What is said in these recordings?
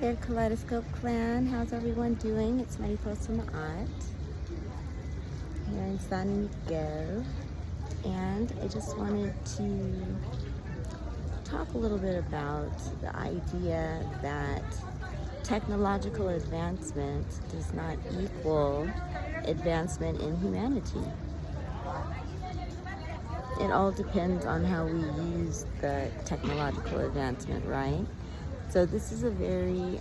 there, Kaleidoscope Klan. How's everyone doing? It's Mariposa Maát here in San Miguel. And I just wanted to talk a little bit about the idea that technological advancement does not equal advancement in humanity. It all depends on how we use the technological advancement, right? So this is a very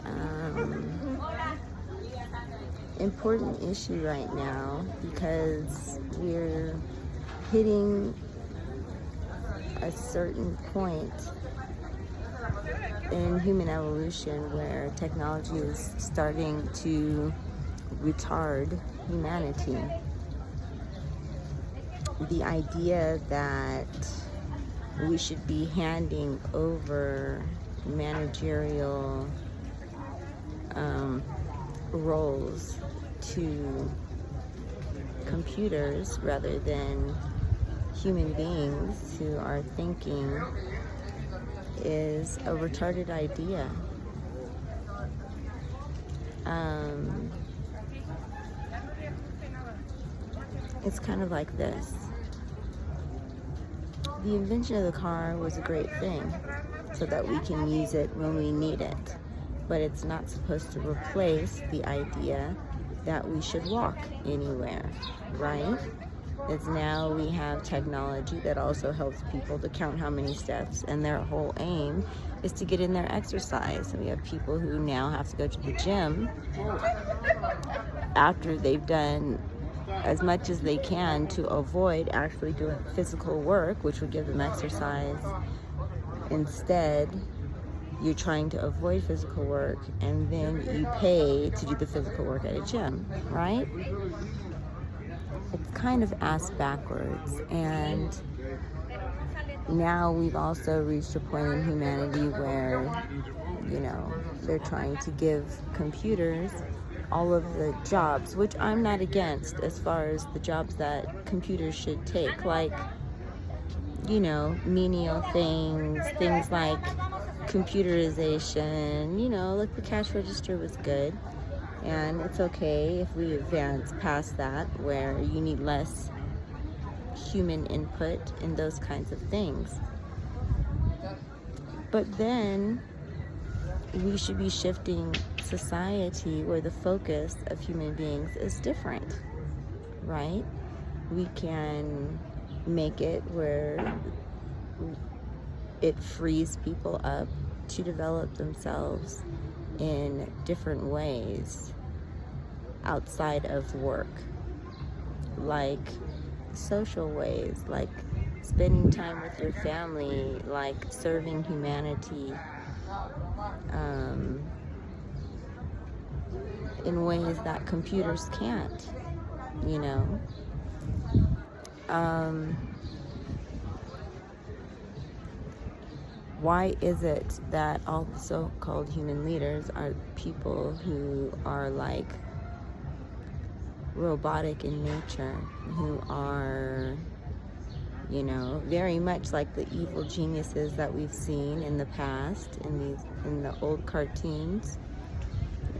important issue right now because we're hitting a certain point in human evolution where technology is starting to retard humanity. The idea that we should be handing over managerial roles to computers rather than human beings who are thinking is a retarded idea. It's kind of like this. The invention of the car was a great thing so that we can use it when we need it. But it's not supposed to replace the idea that we should walk anywhere, right? It's now we have technology that also helps people to count how many steps, and their whole aim is to get in their exercise. So we have people who now have to go to the gym after they've done as much as they can to avoid actually doing physical work, which would give them exercise. Instead, you're trying to avoid physical work, and then you pay to do the physical work at a gym, right? It's kind of ass backwards. And now we've also reached a point in humanity where, they're trying to give computers all of the jobs, which I'm not against as far as the jobs that computers should take, like, menial things like computerization, like the cash register was good. And it's okay if we advance past that, where you need less human input in those kinds of things. But then we should be shifting society where the focus of human beings is different, right? We can make it where it frees people up to develop themselves in different ways outside of work, like social ways, like spending time with your family, like serving humanity, in ways that computers can't, Why is it that all the so-called human leaders are people who are like robotic in nature, who are, very much like the evil geniuses that we've seen in the past in the old cartoons?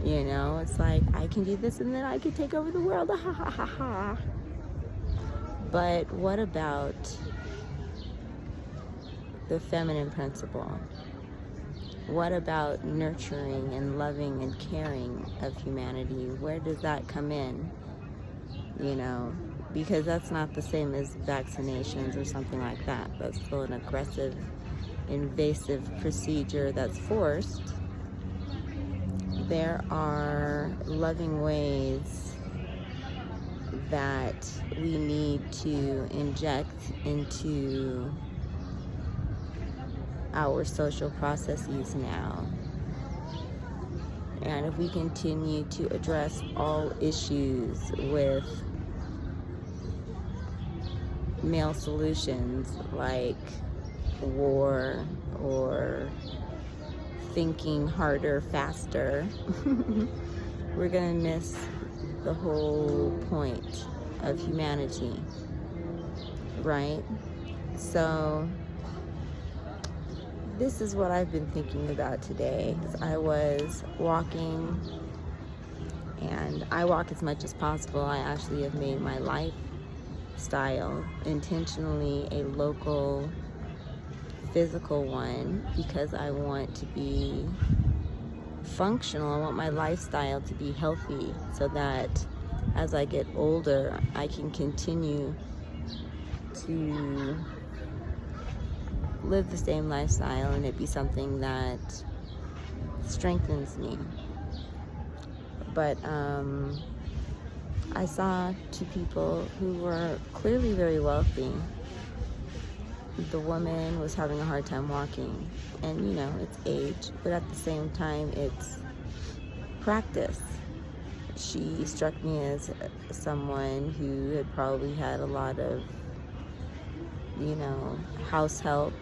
It's like, I can do this and then I can take over the world, ha ha ha ha. But what about the feminine principle? What about nurturing and loving and caring of humanity? Where does that come in? Because that's not the same as vaccinations or something like that. That's still an aggressive, invasive procedure that's forced. There are loving ways that we need to inject into our social processes now. And if we continue to address all issues with male solutions like war or thinking harder, faster, we're gonna miss the whole point of humanity, right? So this is what I've been thinking about today. I was walking, and I walk as much as possible. I actually have made my lifestyle intentionally a local, physical one, because I want to be functional. I want my lifestyle to be healthy, so that as I get older, I can continue to live the same lifestyle and it be something that strengthens me. But I saw two people who were clearly very wealthy. The woman was having a hard time walking, and you know, it's age, but at the same time, it's practice. She struck me as someone who had probably had a lot of, you know, house help,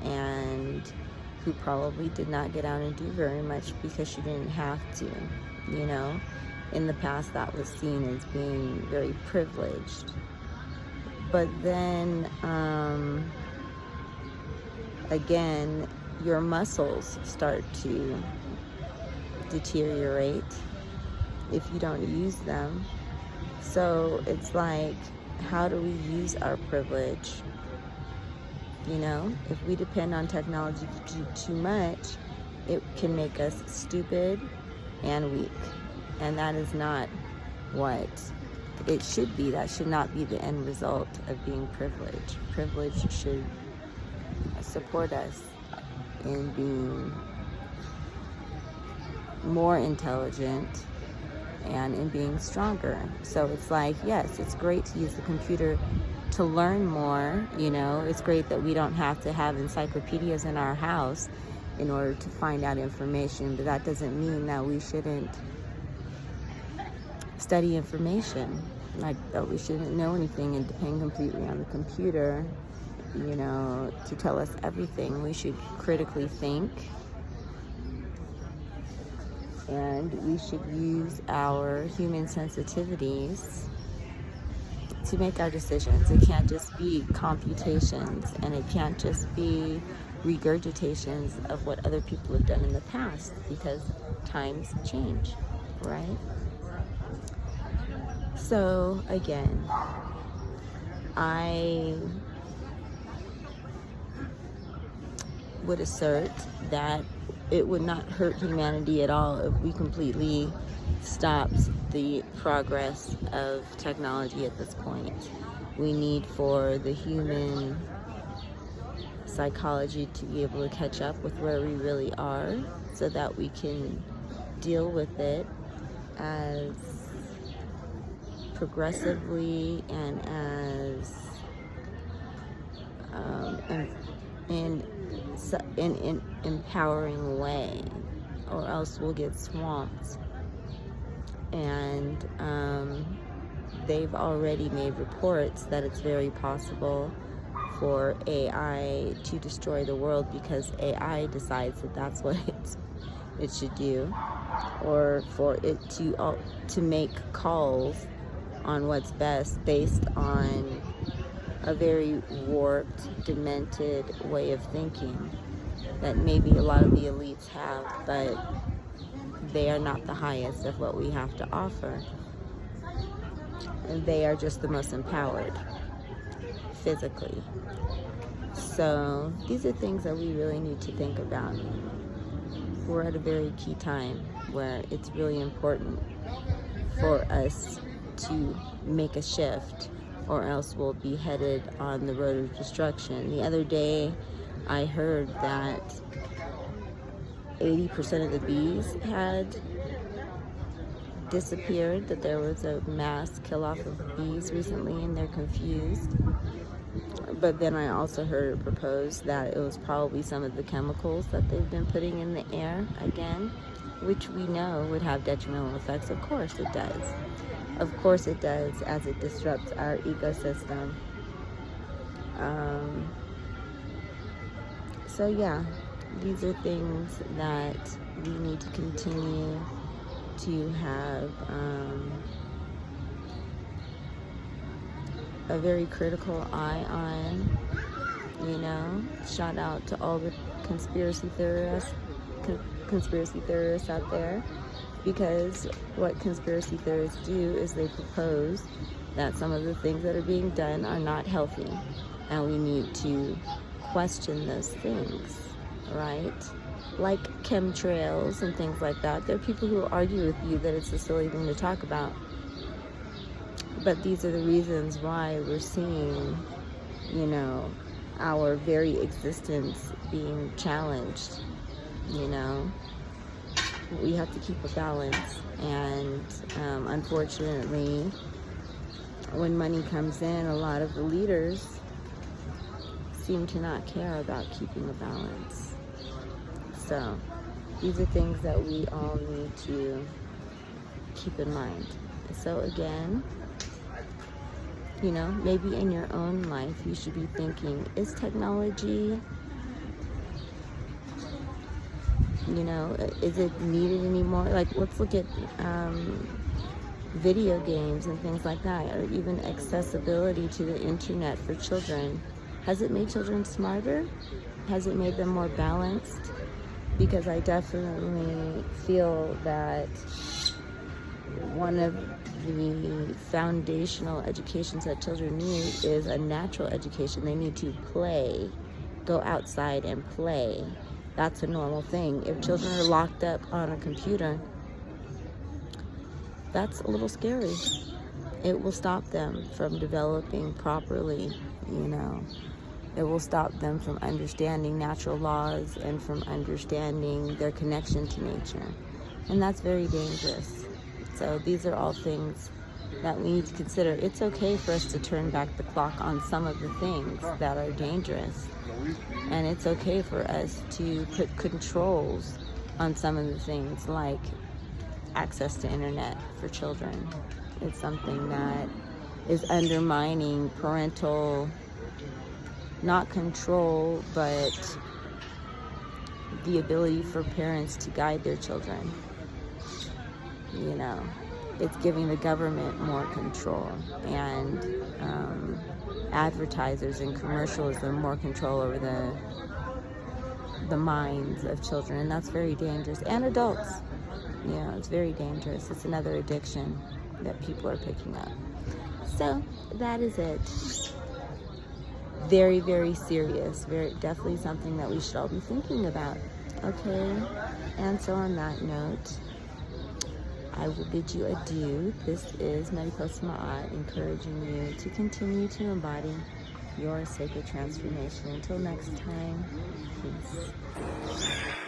and who probably did not get out and do very much because she didn't have to, you know. In the past, that was seen as being very privileged. But then, again, your muscles start to deteriorate if you don't use them. So it's like, how do we use our privilege? You know, if we depend on technology to do too much, it can make us stupid and weak. And that is not what it should be. That should not be the end result of being privileged. Privilege should support us in being more intelligent and in being stronger. So it's like, yes, it's great to use the computer to learn more. You know, it's great that we don't have to have encyclopedias in our house in order to find out information, but that doesn't mean that we shouldn't study information. Like, that we shouldn't know anything and depend completely on the computer, you know, to tell us everything. We should critically think, and we should use our human sensitivities to make our decisions. It can't just be computations, and it can't just be regurgitations of what other people have done in the past, because times change, right? So again, I would assert that it would not hurt humanity at all if we completely stopped the progress of technology at this point. We need for the human psychology to be able to catch up with where we really are, so that we can deal with it as progressively and as in empowering way, or else we'll get swamped. And they've already made reports that it's very possible for AI to destroy the world, because AI decides that that's what it should do, or for it to make calls on what's best based on a very warped, demented way of thinking that maybe a lot of the elites have, but they are not the highest of what we have to offer. And they are just the most empowered physically. So these are things that we really need to think about. We're at a very key time where it's really important for us to make a shift, or else we'll be headed on the road of destruction. The other day, I heard that 80% of the bees had disappeared, that there was a mass kill-off of bees recently, and they're confused. But then I also heard it proposed that it was probably some of the chemicals that they've been putting in the air again, which we know would have detrimental effects. Of course it does. Of course it does, as it disrupts our ecosystem. So yeah, these are things that we need to continue to have a very critical eye on. You know, shout out to all the conspiracy theorists out there, because what conspiracy theorists do is they propose that some of the things that are being done are not healthy, and we need to question those things, right? Like chemtrails and things like that. There are people who argue with you that it's a silly thing to talk about, but these are the reasons why we're seeing, you know, our very existence being challenged. You know, we have to keep a balance, and unfortunately, when money comes in, a lot of the leaders seem to not care about keeping a balance. So these are things that we all need to keep in mind. So again, you know, maybe in your own life you should be thinking, is technology, you know, is it needed anymore? Like, let's look at video games and things like that, or even accessibility to the internet for children. Has it made children smarter? Has it made them more balanced? Because I definitely feel that one of the foundational educations that children need is a natural education. They need to play, go outside and play. That's a normal thing. If children are locked up on a computer, that's a little scary. It will stop them from developing properly, you know. It will stop them from understanding natural laws and from understanding their connection to nature. And that's very dangerous. So these are all things that we need to consider. It's okay for us to turn back the clock on some of the things that are dangerous. And it's okay for us to put controls on some of the things, like access to internet for children. It's something that is undermining parental, not control, but the ability for parents to guide their children. You know, it's giving the government more control, and advertisers and commercialism more control over the minds of children, and that's very dangerous. And adults, you know, it's very dangerous. It's another addiction that people are picking up. So that is it. Very, very serious. Very, definitely something that we should all be thinking about. Okay, and so on that note, I will bid you adieu. This is Mariposa Maát, encouraging you to continue to embody your sacred transformation. Until next time, peace.